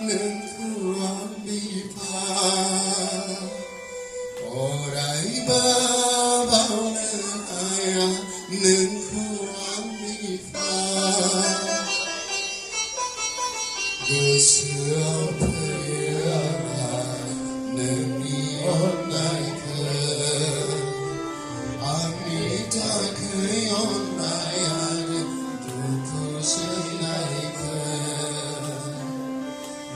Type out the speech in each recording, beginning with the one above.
nâng kuang bi pa orai ba bao na aya nâng kuang bi pa gusau paya nâng ni onai ke amita ke onai ane duku senai ke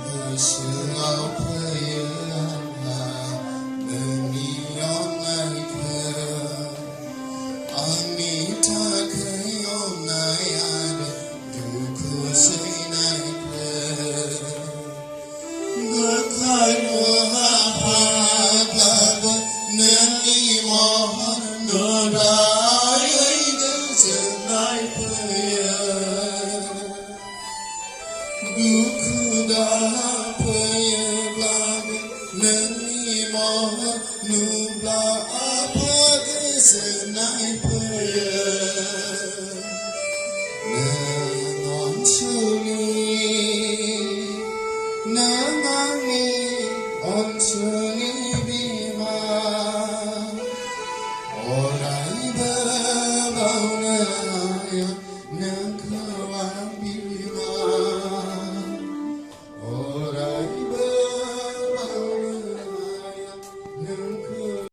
gusau paya nâng ni onai ke amita ke onai ane duku senai ke Gakai mahapagaba nani mohan norai senai paya Dukuda paya blaga nani mohan nubla apaga senai paya Nangon chuli Nangani ontuni bima Orai berbau naya Nangkawang bima